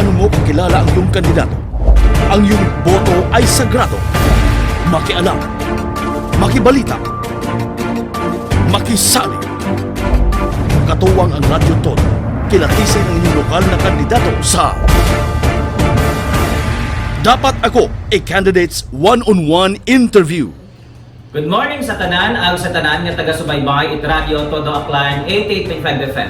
Paano mo kakilala ang iyong kandidato? Ang iyong boto ay sagrado. Makialam, makibalita, makisali. Katuwang ang Radyo Todo, kilatisin ang inyong lokal na kandidato sa Dapat Ako, a Candidate's One-on-One Interview. Good morning sa tanan, ang sa tanan nga taga-subaybay it Radio Todo Aklan 88.5 FM.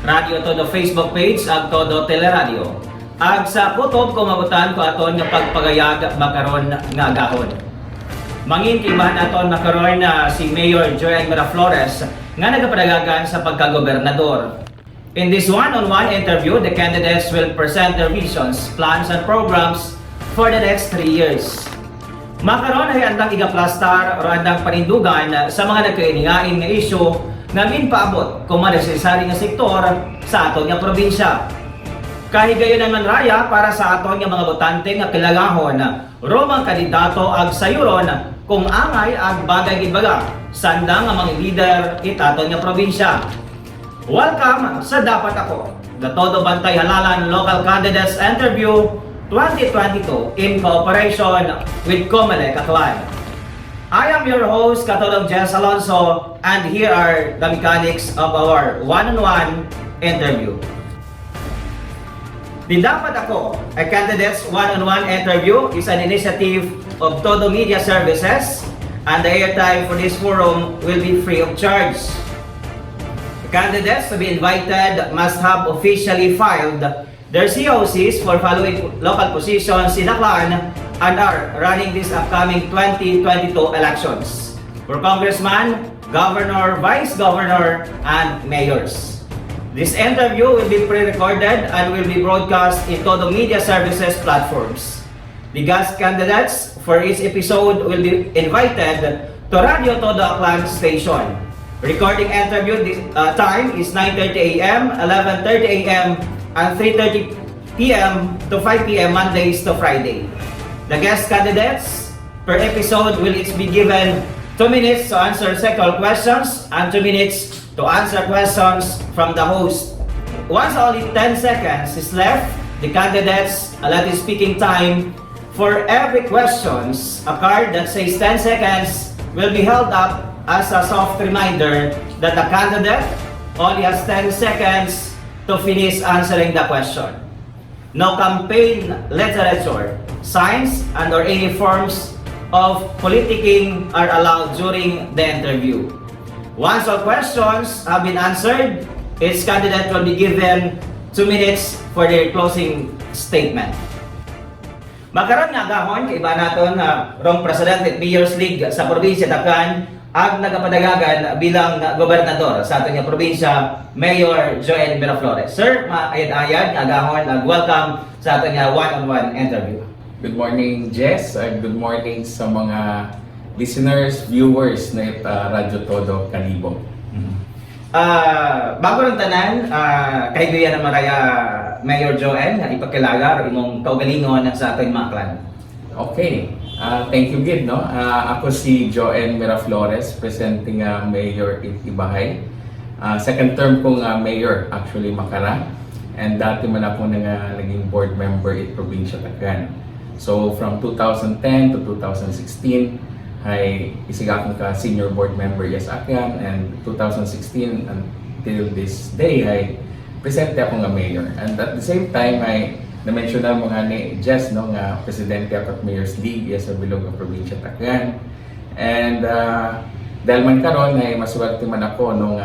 Radio Todo Facebook page ag Todo Teleradio. Ag sa kutob kumabutan ko aton nga pagpagayag makaron nga agahon. Mangin kibahan aton makaron na si Mayor Joel Miraflores nga nagapadagagan sa pagkagobernador. In this one-on-one interview, the candidates will present their visions, plans and programs for the next 3 years. Makaron ay andang igaplastar o andang panindugan sa mga nagkainihain nga isyu nga minpaabot kung manesesari nga sektor sa aton nga probinsya. Kahigayon naman raya para sa aton nga mga botante nga kilagahon romang kandidato ag sayuron kung angay ag bagay gibaga sandang nga mga leader it aton nga probinsya. Welcome sa Dapat Ako, the Todo Bantay Halalan Local Candidates Interview 2022 in cooperation with Comelec Aklan. I am your host, Katodong Jess Alonso, and here are the mechanics of our one-on-one interview. The Dapat Ako, a candidate's one-on-one interview is an initiative of Todo Media Services, and the airtime for this forum will be free of charge. The candidates to be invited must have officially filed their COCs for following local positions in Aklan and are running this upcoming 2022 elections for congressman, governor, vice governor, and mayors. This interview will be pre-recorded and will be broadcast in Todo Media Services platforms. The guest candidates for each episode will be invited to Radio Todo Aklan station. Recording interview time is 9:30 a.m., 11:30 a.m., and 3:30 p.m. to 5 p.m. Mondays to Friday. The guest candidates per episode will each be given 2 minutes to answer several questions and 2 minutes to answer questions from the host. Once only 10 seconds is left, the candidates allotted speaking time. For every questions, a card that says 10 seconds will be held up as a soft reminder that the candidate only has 10 seconds to finish answering the question. No campaign literature, signs, and or any forms of politicking are allowed during the interview. Once all questions have been answered, each candidate will be given 2 minutes for their closing statement. Makaroon nga gahon, iba naton rong President at Mayor's League sa probinsya Dakan ag nagapadagagan bilang gobernador sa ating probinsya, Mayor Joel Miraflores. Sir, maayad-ayad, agahon, welcome sa ating one-on-one interview. Good morning, Jess. Good morning sa mga listeners, viewers na Radyo Todo Kalibo. Bago ng tanan, kahiguyan naman raya Mayor Joel, ipagkilaga o imong kaugalingon sa ating mga clan. Okay. Thank you, Gid. No? Ako si Joel Miraflores, presenting Mayor Ibahay. Second term kong Mayor, actually, Makara. And dati man ako naging board member in Provincia Tagan. So, from 2010 to 2016, ay isiga akong senior board member sa Aklan. And 2016 until this day, ay presente ako nga Mayor. And at the same time, ay na-mention na mga ni Jess, no, nga Presidente at Mayor's League sa bilog ng Provincia Tacloban. And dahil man karon ay maswerte man ako nung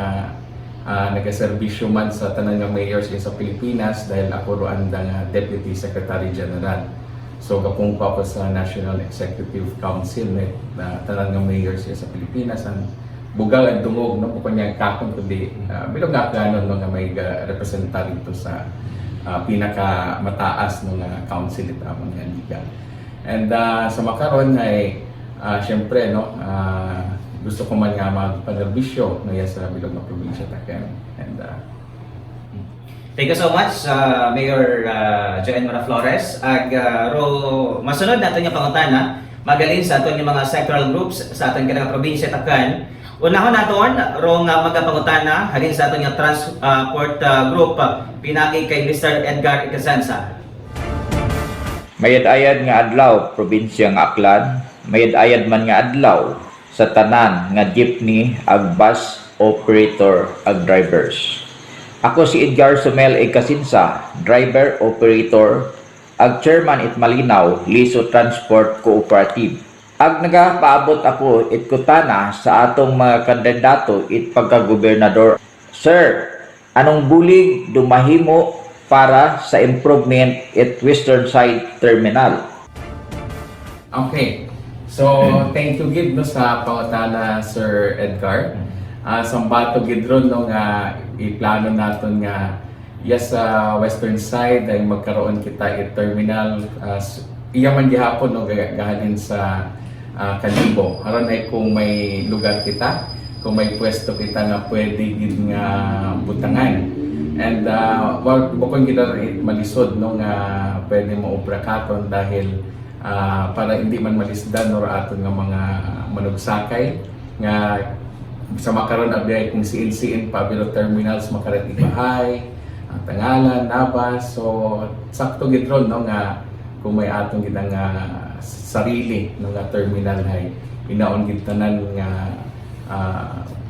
nagaserbisyo man sa tanan ng mayors sa Pilipinas dahil ako roan nga Deputy Secretary General. So kapung pa ako sa National Executive Council na tanan ng mayors sa Pilipinas ang bugal at dungog no kung kanya kakon kundi bilog nga kanon no nga may representative to sa pinaka mataas ng council ito ang mga liga. And sa makaron ay syempre no gusto ko man nga magpanerbisyo no sa bilog ng probinsya Tacloban. And thank you so much Mayor Joel Miraflores. Masunod nato nga pangutana magalin sa aton mga sectoral groups sa aton kanang probinsya Tacloban. Unahon naton rong mga pangutana halin sa aton nga transport group pinagi kay Mr. Edgar Ikasensa. Mayad-ayad nga adlaw probinsyang Aklan, mayad-ayad man nga adlaw sa tanan nga jeepney ag bus operator ag drivers. Ako si Edgar Sumel A. Casinsa, driver operator ag chairman it Malinaw Liso Transport Cooperative. Ag nagapaabot ako it kutana sa atong mga kandidato it pagka-gobernador. Sir, anong bulig dumahimo para sa improvement at Western Side Terminal? Okay. So, thank you gid no sa pangutana Sir Edgar. Sambato gid ron no nga iplano naton nga yes sa Western Side ay magkaroon kita it terminal iya man gihapon no gahalin sa Kalibo. Aron ay kung may lugar kita, kung may pwesto kita nga pwede gid nga butangan. And bukod kita malisod no nga pwede mo katon dahil para hindi man malisdan or aton nga mga manugsakay nga sa makaroon abiyay kung siin pabilo terminals makaret ibahay, Tangalan, Nabas. So sakto gid ron no nga kung may aton gid nga sarili no nga terminal hay inaon gid tanan nga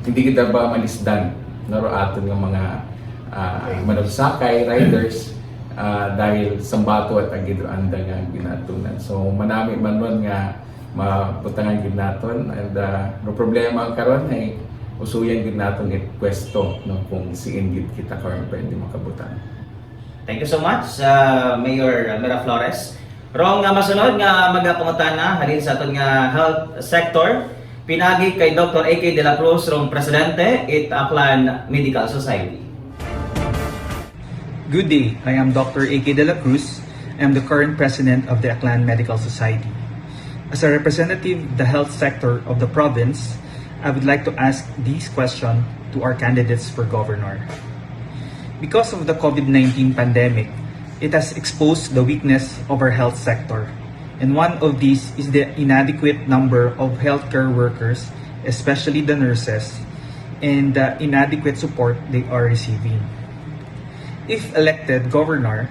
hindi kita ba malisdan no aton nga mga manugsakay, riders, dahil sambato at agid anda nga ginatunan. So manami man ron nga mabutangan gid naton and no problema ang karon ay usuyan gid naton it pwesto no kung siin gid kita karon pwede makabutan. Thank you so much, Mayor Miraflores. Rong nga masunod nga magapangutana halin sa aton nga health sector. Pinagi kay Dr. A.K. De La Cruz, rong Presidente, it Aklan Medical Society. Good day, I am Dr. A.K. De La Cruz. I am the current president of the Aklan Medical Society. As a representative of the health sector of the province, I would like to ask these questions to our candidates for governor. Because of the COVID-19 pandemic, it has exposed the weakness of our health sector. And one of these is the inadequate number of healthcare workers, especially the nurses, and the inadequate support they are receiving. If elected governor,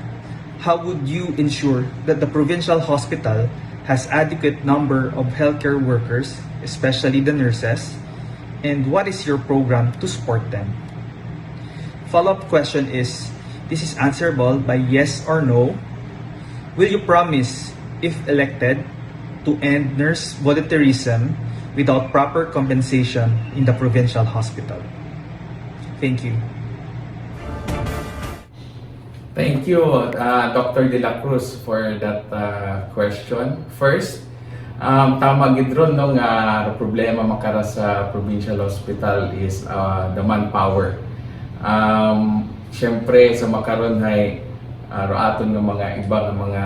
how would you ensure that the provincial hospital has adequate number of healthcare workers, especially the nurses, and what is your program to support them? Follow-up question is, this is answerable by yes or no. Will you promise, if elected, to end nurse volunteerism without proper compensation in the provincial hospital? Thank you. Thank you, Dr. De La Cruz, for that question. First, tama gid ron no nga problema makara sa provincial hospital is the manpower. Siyempre sa makaron ay aton nga mga ibang mga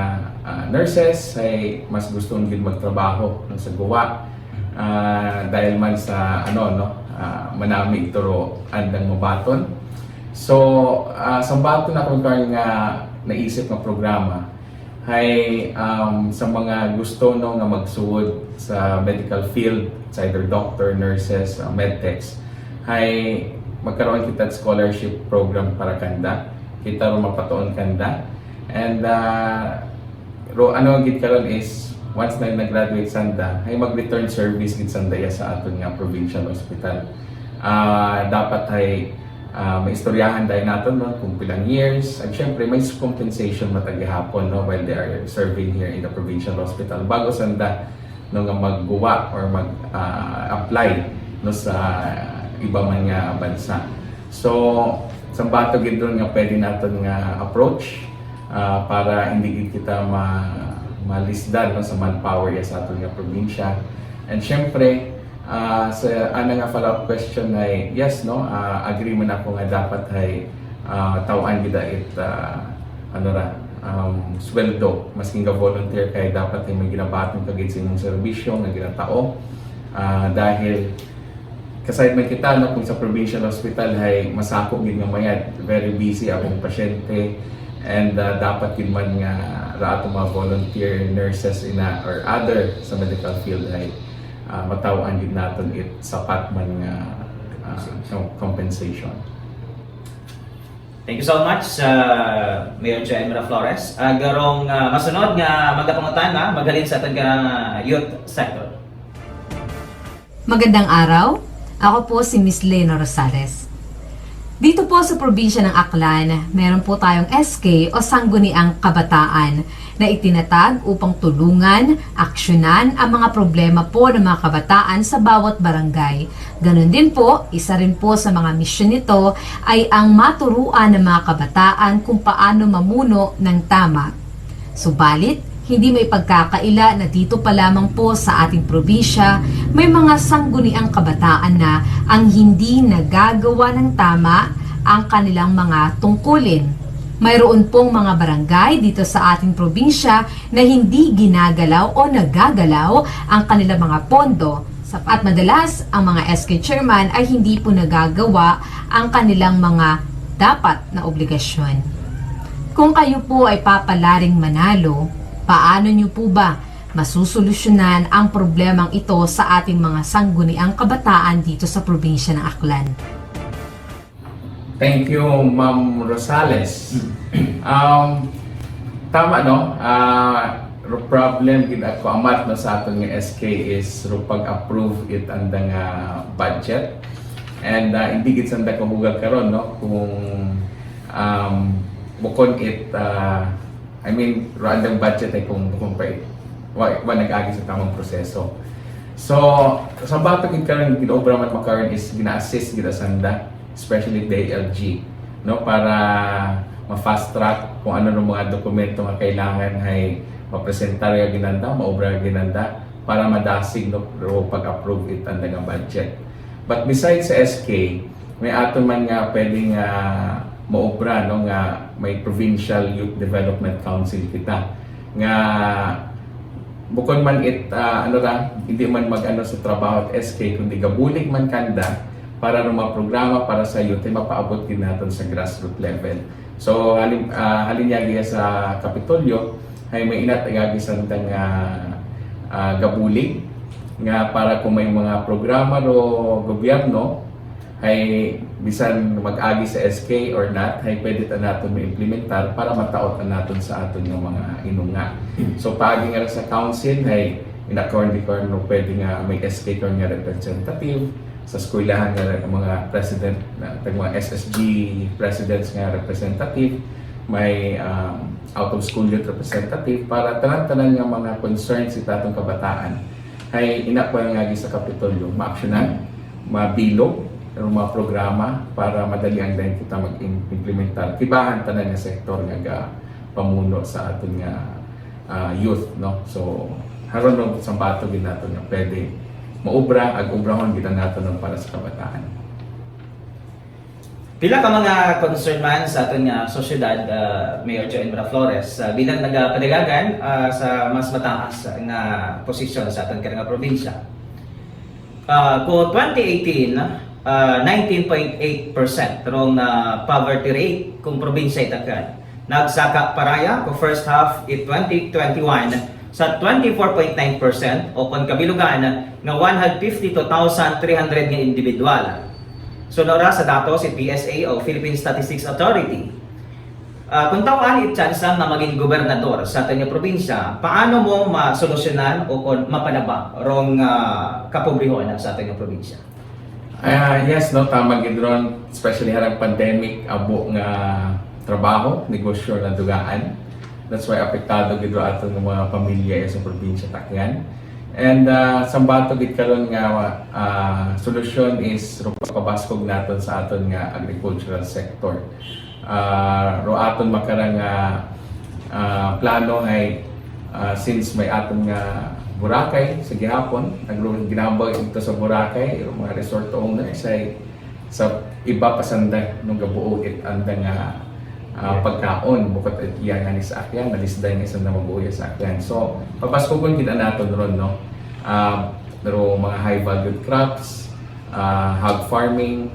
nurses ay mas gustong gid magtrabaho no, sa guwa dahil man sa manami ituro andang mabaton. So, sambato na kung nga naisip ng programa ay sa mga gusto no nga magsuod sa medical field, sa either doctor, nurses, medtechs, ay magkaroon kita scholarship program para kanda. Kita ro mapatuon kanda. And gid karon is once na nag-graduate sanda, ay mag-return service gid sanda sa aton nga provincial hospital. Dapat ay may istoryahan dahil natin no, kung pilang years at syempre may compensation matagihapon no, while they are serving here in the provincial hospital bago sanda no, nga magguwa or mag-apply no, sa iba man nga bansa. So sambato gid ron nga pwede natin nga approach para hindi gid kita malisdan no, sa manpower sa aton nga probinsya. And syempre sa nga follow-up question ay yes no, agree man ako nga dapat ay tawaan kita it sweldo masking ga volunteer kay dapat ay may ginabaton kagid sa imong serbisyo nga ginatao dahil kasayad man kita no, kung sa provincial hospital ay masako gid nga mayad, very busy akong pasyente and dapat gid man nga ra ato mga volunteer nurses or other sa medical field ay matawaan din natin it sapat man nga compensation. Thank you so much, Mayor Joel Miraflores. Garong masunod nga magapangutana, magaling sa ating youth sector. Magandang araw. Ako po si Miss Lena Rosales. Dito po sa probinsya ng Aklan, meron po tayong SK o Sangguniang Kabataan na itinatag upang tulungan, aksyonan ang mga problema po ng mga kabataan sa bawat barangay. Ganon din po, isa rin po sa mga misyon nito ay ang maturuan ng mga kabataan kung paano mamuno ng tama. Subalit, hindi may pagkakaila na dito pa lamang po sa ating probinsya may mga sangguniang kabataan na ang hindi nagagawa ng tama ang kanilang mga tungkulin. Mayroon pong mga barangay dito sa ating probinsya na hindi ginagalaw o nagagalaw ang kanilang mga pondo. At madalas, ang mga SK chairman ay hindi po nagagawa ang kanilang mga dapat na obligasyon. Kung kayo po ay papalaring manalo, paano nyo po ba masusolusyonan ang problemang ito sa ating mga sangguniang kabataan dito sa probinsya ng Aklan? Thank you, Ma'am Rosales. Tama, no? Problem gid ako amat no sa aton nga SK is pag-approve it andang budget. And hindi gid sanda kabugal karon, no? Kung bukod it I mean, random budget ay kung pa nag-agi sa tamang proseso. So, sa bato gid karon gid-obra man makaron is gina-assist gid sanda, especially the ALG, no, para ma-fast track kung ano ng mga dokumento nga kailangan ay mapresentar ya ginanda, maobra ginanda para madasig no pag-approve it ang nga budget. But besides sa SK, may ato man nga pwedeng maobra no nga may Provincial Youth Development Council kita nga bukod man it hindi man mag-ano sa trabaho at SK kundi gabulig man kanda para ng mga programa para sa youth ay mapaabot din natin sa grassroots level. So halinyagi sa Kapitolyo ay may inatagagi sa gabulig nga para kung may mga programa o gobyerno ay bisan mag-agi sa SK or not, ay pwede ta natin ma-implementar para mataot na natin sa aton ng mga inunga. So paagi nga sa council ay in-accord no pwede nga may SK or nga representative sa eskwelahan nga mga president mga SSG presidents nga representative, may out of school youth representative para tanan-tanan nga mga concerns sa atong kabataan ay ina-accord nga sa Kapitolyo ma-aksyonan, mabilog ng mga programa para madali ang dahil kita mag-implementar. Kibahan tanan nga sektor nga pamuno sa aton nga youth, no? So haron no sa bato gid nato nga pwede maubra ag-ubrahon gid nato para sa kabataan. Pila ka mga concern man sa aton nga sosyedad, Mayor Joel Miraflores, bilang nagpadagagan sa mas mataas nga posisyon sa aton nga probinsya. Ko 2018 19.8% rong poverty rate kung probinsya itakan. Nagsaka paraya ko first half in 2021 sa 24.9% o kung kabilugan nga 152,300 nga individual. Sunod sa datos si PSA o Philippine Statistics Authority. Kung tawaan itsansa na maging gobernador sa ating probinsya, paano mo masolusyonan o kung mapanaba rong kapobrehon sa ating probinsya? Yes, no, tama gid ron, especially harang pandemic, abo nga trabaho, negosyo na dugaan. That's why apektado gid ro aton ng mga pamilya sa probinsya Tacloban. And sa bato gid karon nga solusyon is ro pagpabaskog naton sa aton nga agricultural sector. Ro aton makarang plano ay since may aton nga Boracay sa gihapon, ginambag ito sa Boracay, yung mga resort owners ay sa iba pasanda nung gabuo it andang pagkaon bukod at iyan nga ni sa akyan, nalisday nga isang na mabuhay sa akyan. So, papaskogon kita natin ron, no? Pero mga high valued crops, hog farming,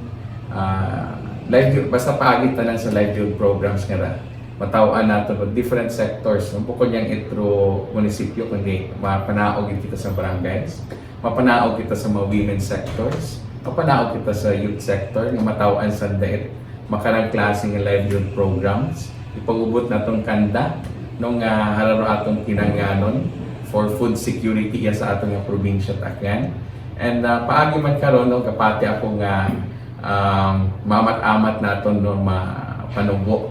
livelihood, basta paagit na lang sa livelihood programs nga matawaan natin with different sectors. Bukod niyang itro munisipyo, kundi mapanaog kita sa barangays, mapanaog kita sa mga women sectors, mapanaog kita sa youth sector, nga matawaan sa dait makarang klase nga livelihood programs. Ipagubot na itong kanda nung hararo atong kinanganon for food security ya sa atong probinsya Aklan. And paagi man karon no kapati ako nga mamat-amat naton no mapanubo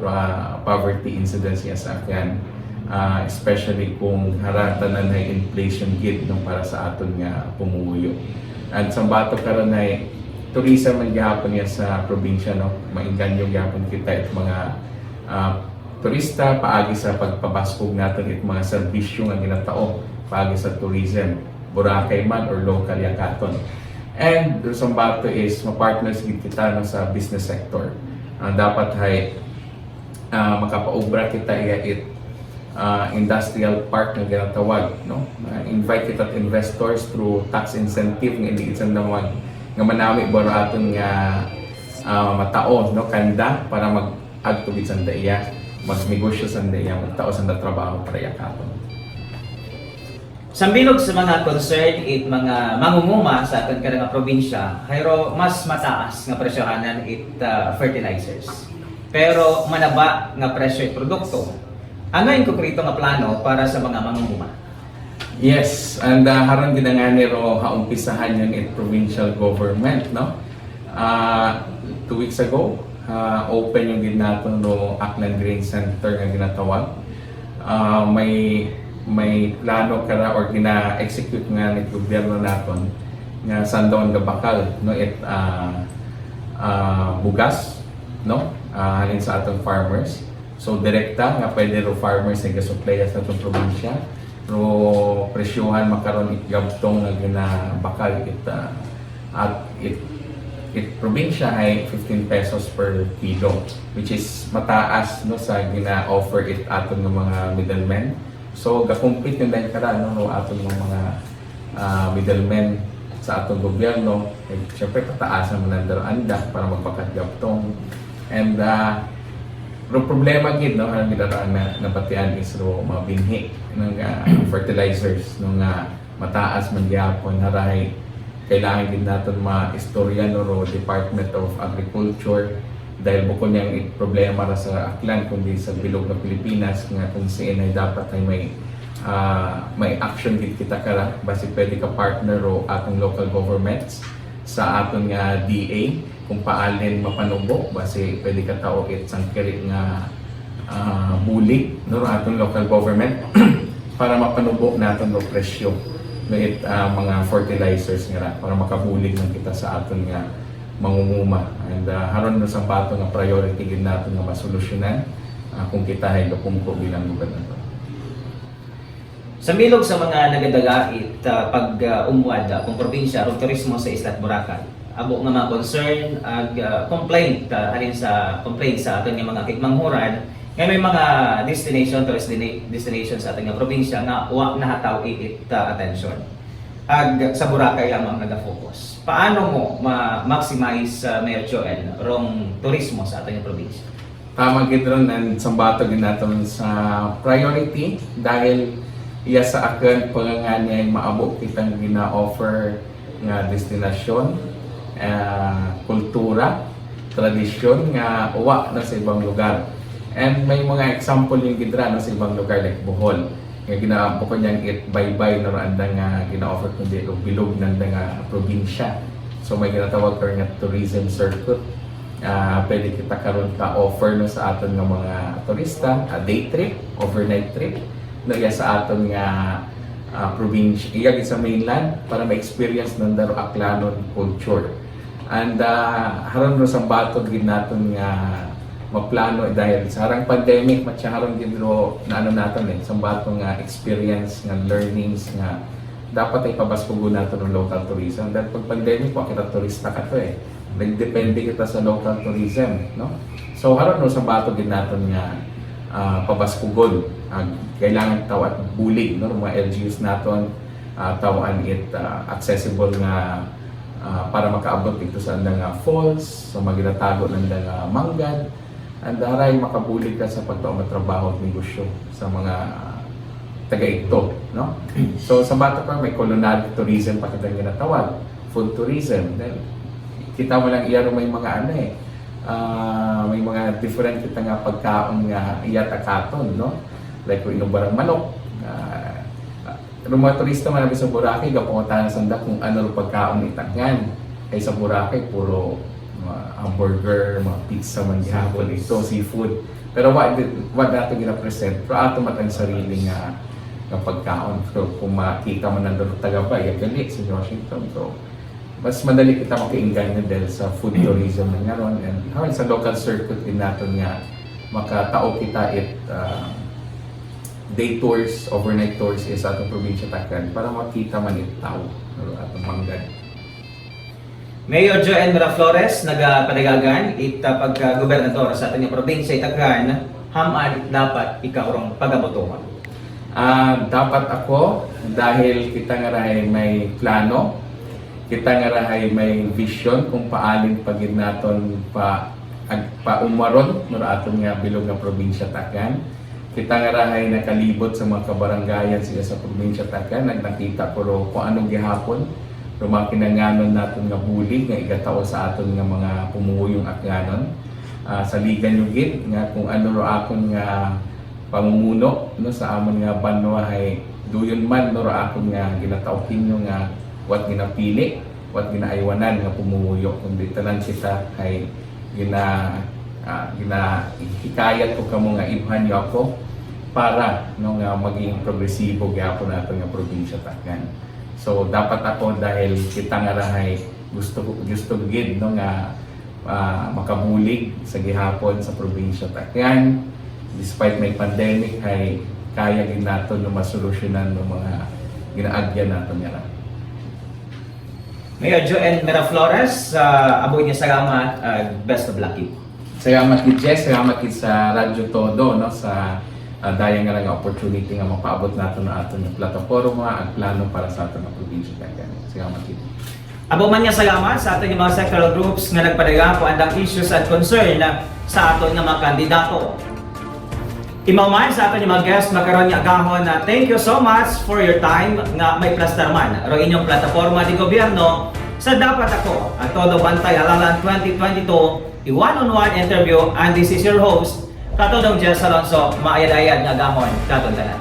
poverty incidence ya sa Aklan. Especially kung haratan na inflation gid no para sa aton nga pumuyo. At sa bato karon ay tourism man gihapon ya sa probinsya no, mainganyo gihapon kita it mga turista paagi sa pagpabaskog naton it mga serbisyo nga ginatao paagi sa tourism, Boracay man or local yakaton. And sa bato is ma-partners gid kita no sa business sector. Dapat hay makapaubra kita it industrial park nga ginatawag no, invite kita investors through tax incentive nga hindi isang naman nga manami ba aton nga matao no kanda para mag-agtubig sa daya, magnegosyo sa daya, magtao sa trabaho para yakaton. Sambilog sa mga concern it mga mangunguma sa aton kada nga probinsya, hayro mas mataas nga presyohanan it fertilizers. Pero manaba nga presyo it produkto. Ano yung konkreto nga plano para sa mga mangunguma? Yes, and haron ginangani ro haumpisahan yun it provincial government no. 2 weeks ago, open yung ginato no Aklan Grain Center nga ginatawag. May plano kara or gina-execute nga ni gobyerno naton nga sandon nga bakal no it bugas no halin sa atong farmers. So direkta nga pwede ro farmers nga supply sa atong probinsya. Pero presyohan makaron it gabtong nga ginabakal it probinsya ay 15 pesos per kilo, which is mataas no sa gina-offer it aton ng mga middlemen. So ga-compete yung dahil kara no aton ng mga middlemen sa atong gobyerno. Siyempre pataasan mo nandaro anda para magpakat gabtong. And pero problema gid no ang gidaraan na nabatian is ro mabinhi ng fertilizers nung mataas man gyapon haray kailangan din naton ma-istorya no ro Department of Agriculture dahil bukod niyang problema ra sa Aklan kundi sa bilog na Pilipinas nga kung saan ay dapat ay may action gid kita kara basi pwede ka partner ro atong local governments sa aton nga DA kung paalin mapanubo basi pwede ka tao it sangkiri nga bulig no atong local government para mapanubo naton og presyo no it mga fertilizers nga para makabulig man kita sa aton nga mangunguma and haron no sa bato nga priority gid naton nga masolusyonan kung kita ay gapungko bilang gobernador. Sa milog sa mga nagadagait pag-umuad kung probinsya ug turismo sa Isla Boracay, abo nga mga concern ag complaint halin sa aton nga mga kigmanghuran nga may mga tourist destination sa aton nga probinsya nga wa nahataw it attention. Ag sa Boracay lamang naga-focus. Paano mo ma-maximize Mayor Joel rong turismo sa aton nga probinsya? Tama gid ron and sambato gid naton sa priority dahil iya sa akin panganganya ay maabot kitang gina-offer nga destinasyon, kultura, tradisyon nga uwa na sa ibang lugar. And may mga example yung gidra na sa ibang lugar like Bohol. Nga ginaampo ko niyang it bye-bye na randa nga gina-offer kundi bilog ng nga probinsya. So may ginatawag ko nga tourism circuit. Pwede kita karon ka offer no sa aton nga mga turista, a day trip, overnight trip no iya sa aton nga probinsya iya sa mainland para ma-experience ng daro Aklanon culture. And haron no sa batod gid naton nga maplano dahil sa harang pandemic matya haron gid ro na ano naton sa bato nga experience nga learnings nga dapat ay pabaskugon naton ng local tourism dahil pag pandemic wa kita turista ka to nagdepende kita sa local tourism no. So haron no sa bato gid naton nga pabaskugon kailangan tawat bulig no mga LGUs naton tawan it accessible nga para makaabot dito sa nga falls so maginatago ng manggad and daray makabulig ka sa pagtrabaho at negosyo sa mga taga-ito no. So sa bato pa may culinary tourism pa kita ginatawag, food tourism then kita mo lang iyaro may mga may mga different kita nga pagkaon nga iyat akaton, no? Like kung inubarang manok, mga turista man sa Boracay, kapungutan sa sanda kung ano rin pagkaon itangan. Kaya sa Boracay, puro hamburger, mga pizza man gihapon, ito, seafood. Pero what nato gina-present, pero ato matang sarili nga pagkaon. So kung makita man nandun taga-bay, gali sa Washington. So mas madali kita makainggan na dahil sa food tourism na nga ron. And sa local circuit din natin nga makatao kita day tours, overnight tours sa atong probinsya Tacloban para makita man itaw atong manggad. Mayor Joanne Miraflores, nagpadagagan pagka-gobernador sa ating probinsya Tacloban, haman dapat ikaw rong pagabotohan. Dapat ako dahil kita nga rahay may plano, kita nga rahay may vision kung paalin pagid naton umaron no aton nga bilog nga probinsya Tacloban. Kita nga rahay nakalibot sa mga kabaranggayan sila sa probinsya Tacloban, nagnakita ko ro kung anong gihapon, ro mga kinanganon naton nga bulig nga igatao sa aton nga mga pumuyong akyanon. Sa ligan yung gid nga kung ano ro akon nga pamumuno no sa amon nga banwa ay duyon man no ro akon nga ginatawkin yung nga wat ginapili, wat ginaaywanan nga pumuyo kundi tanan kita kay hikayat ko kamo nga ibhan niyo ako para no nga maging progresibo gyapon nato nga probinsya Tacloban. So dapat ako dahil kita nga rahay gusto gid no nga makabulig sa gihapon sa probinsya Tacloban. Despite may pandemic ay kaya gid nato no masolusyonan no mga ginaagyan nato nga. Mayor Joanne Miraflores, aboy niya salamat, best of luck. Salamat kid Jess, salamat kid sa Radyo Todo no sa dayang nga nga opportunity nga mapaabot nato na aton nga plataporma at plano para sa aton nga probinsya Tacloban. Salamat kid. Abo man niya salamat sa aton mga sectoral groups nga nagpadaga po andang issues at concern sa aton nga mga kandidato. Imaman sa aton mga guest makaroon niya agahon na thank you so much for your time nga may plastarman ro inyong plataporma di gobyerno sa dapat ako ang Todo Bantay Halalan 2022 one-on-one interview, and this is your host Katodong Jess Alonso, maayad-ayad nga agahon katong tanan.